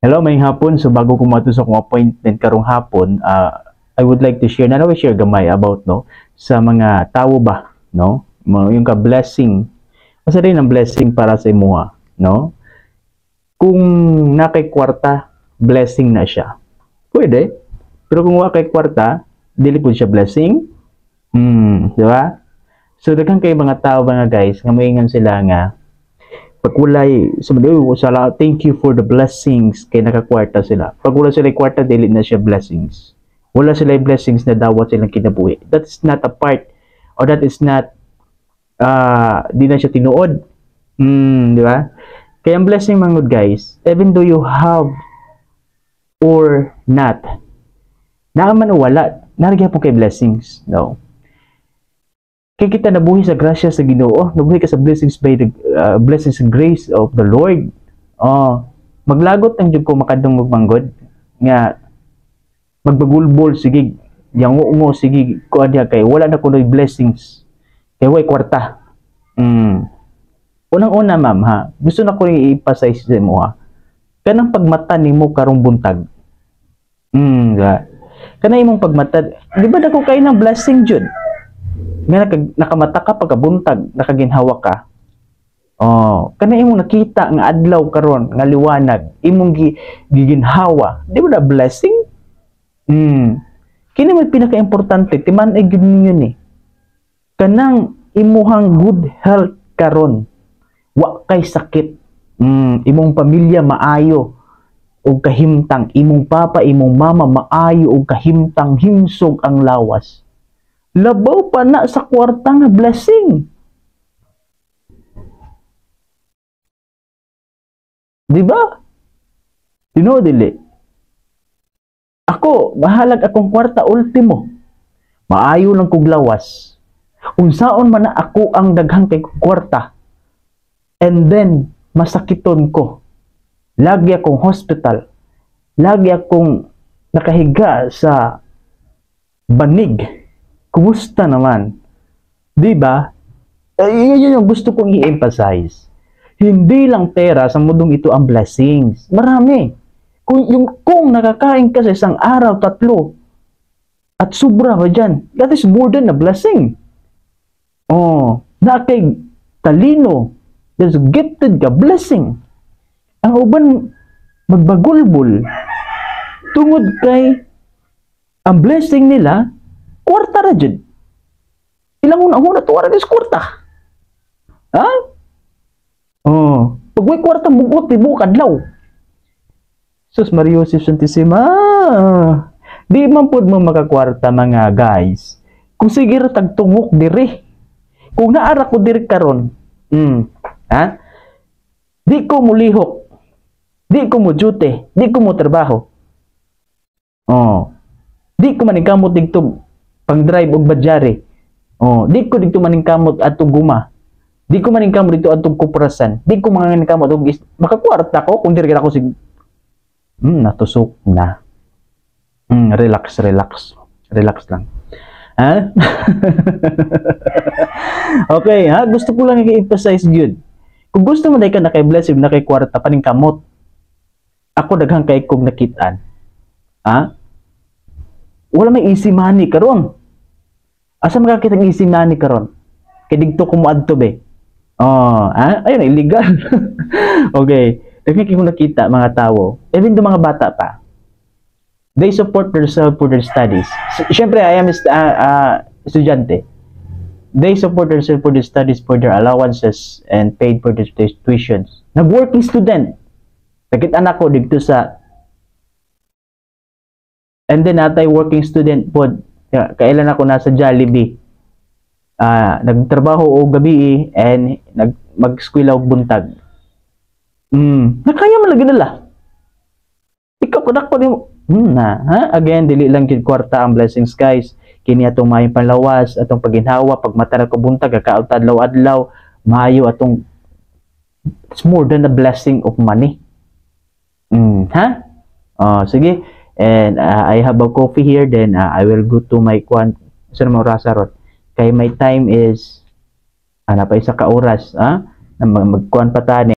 Hello, may hapon. So bago ko mato sa akong appointment karong hapon, I would like to share, share gamay about sa mga tao ba, yung ka blessing. Asa rin ang blessing para sa imuha, no? Kung nakay kwarta, blessing na siya. Pwede. Pero kung wala kay kwarta, dili pud siya blessing. Di ba? So daghang kay mga tao mga guys, nga moingon sila nga pagkulay sala, thank you for the blessings kay nakakwarta sila. Pag wala sila kwarta, dili na siya blessings. Wala sila blessings na dawat silang kinabuhi. That's not a part, or that is not di na siya tinuod. Di ba? Kaya ang blessing mga good guys, even though you have or not, naaman o wala, narigyan po kay blessings. No? Kaya kita nabuhi sa grasya sa Ginoo, nabuhi ka sa blessings by the blessings and grace of the Lord. Maglagot ang jud ko makadung magmanggod nga magbagulbol sige, yang ungo sige ko adya kay wala na kunoy blessings. Kay way kwarta. Unang-una ma'am ha, gusto na ko i-emphasize sa mo ha. Kanang pagmata nimo karong buntag. Diba? Kana imong pagmata, di ba dako kay ng blessing jud? Nga nakamata ka pagkabuntag, nakaginhawa ka. Kana imong nakita nga adlaw karon nga liwanag, imong giginhawa. Di ba na blessing? Kini may pinaka-importante, timan ay gid ninyo ni. Kanang imuhang good health karon. Wa kay sakit. Imong pamilya maayo og kahimtang, imong papa, imong mama maayo og kahimtang, himsog ang lawas. Labaw pa na sa kwarta nga blessing. Di ba? Dino dili. Ako, bahalag akong kwarta ultimo. Maayo lang kog lawas. Unsaon man na ako ang daghang kay kwarta. And then masakiton ko. Lagi akong hospital. Lagi akong nakahiga sa banig. Kumusta naman? Di ba? Yun yung gusto kong i-emphasize. Hindi lang pera sa mundong ito ang blessings. Marami. Kung nakakain ka sa isang araw, 3, at sobra ba dyan, that is more than a blessing. Nakay talino, that's gifted ka, blessing. Ang uban, magbagulbol. Tungod kay, ang blessing nila, kwarta na dyan. Ilang una tuwara na kwarta. Ha? Pag may kwarta, bugot, kadlaw. Sus Mario Joseph Santissima. Di man po mo makakwarta mga guys. Kung sige tagtungok diri. Kung naara ko diri karon. Ha? Di ko mulihok. Di ko mo duty. Di ko mo trabaho. Di ko maningkamot digtog pang-drive og badyari. Di ko dito maningkamot atong guma. Di ko maningkamot dito atong kuprasan. Di ko maningkamot og makakwarta ko kung diri ako sig natusok na. Relax lang. Ha? Okay, ha? Gusto ko lang i-emphasize yun. Kung gusto mo dahil ka nakay-bless, nakay-kwarta, paningkamot. Ako daghang kay kong nakitaan. Ha? Wala may easy money karon. Asa makakita ng easy money karon? Kay digto ko mo adto be. Ayun illegal. Okay, daghang kay kong nakita mga tao, even do mga bata pa. They support themselves for their studies. Siyempre, I am estudyante. They support themselves for their studies, for their allowances, and paid for their tuitions. Nag-working student. Nakita anak ko dito sa. And then atay working student po, kailan ako nasa Jollibee. Nagtrabaho o gabi and mag-skwela og buntag. Nakaya man lagi nila. Ikaw kudak ko nimo. Again, dili lang jud kwarta ang blessings guys. Kini atong maayong panlawas, atong paginhawa, pagmata ko buntag, kakaot adlaw-adlaw, maayo atong, it's more than a blessing of money. Sige. And I have a coffee here, then I will go to my rasarot. Kay my time is pa isa ka oras, magkuan pa tani.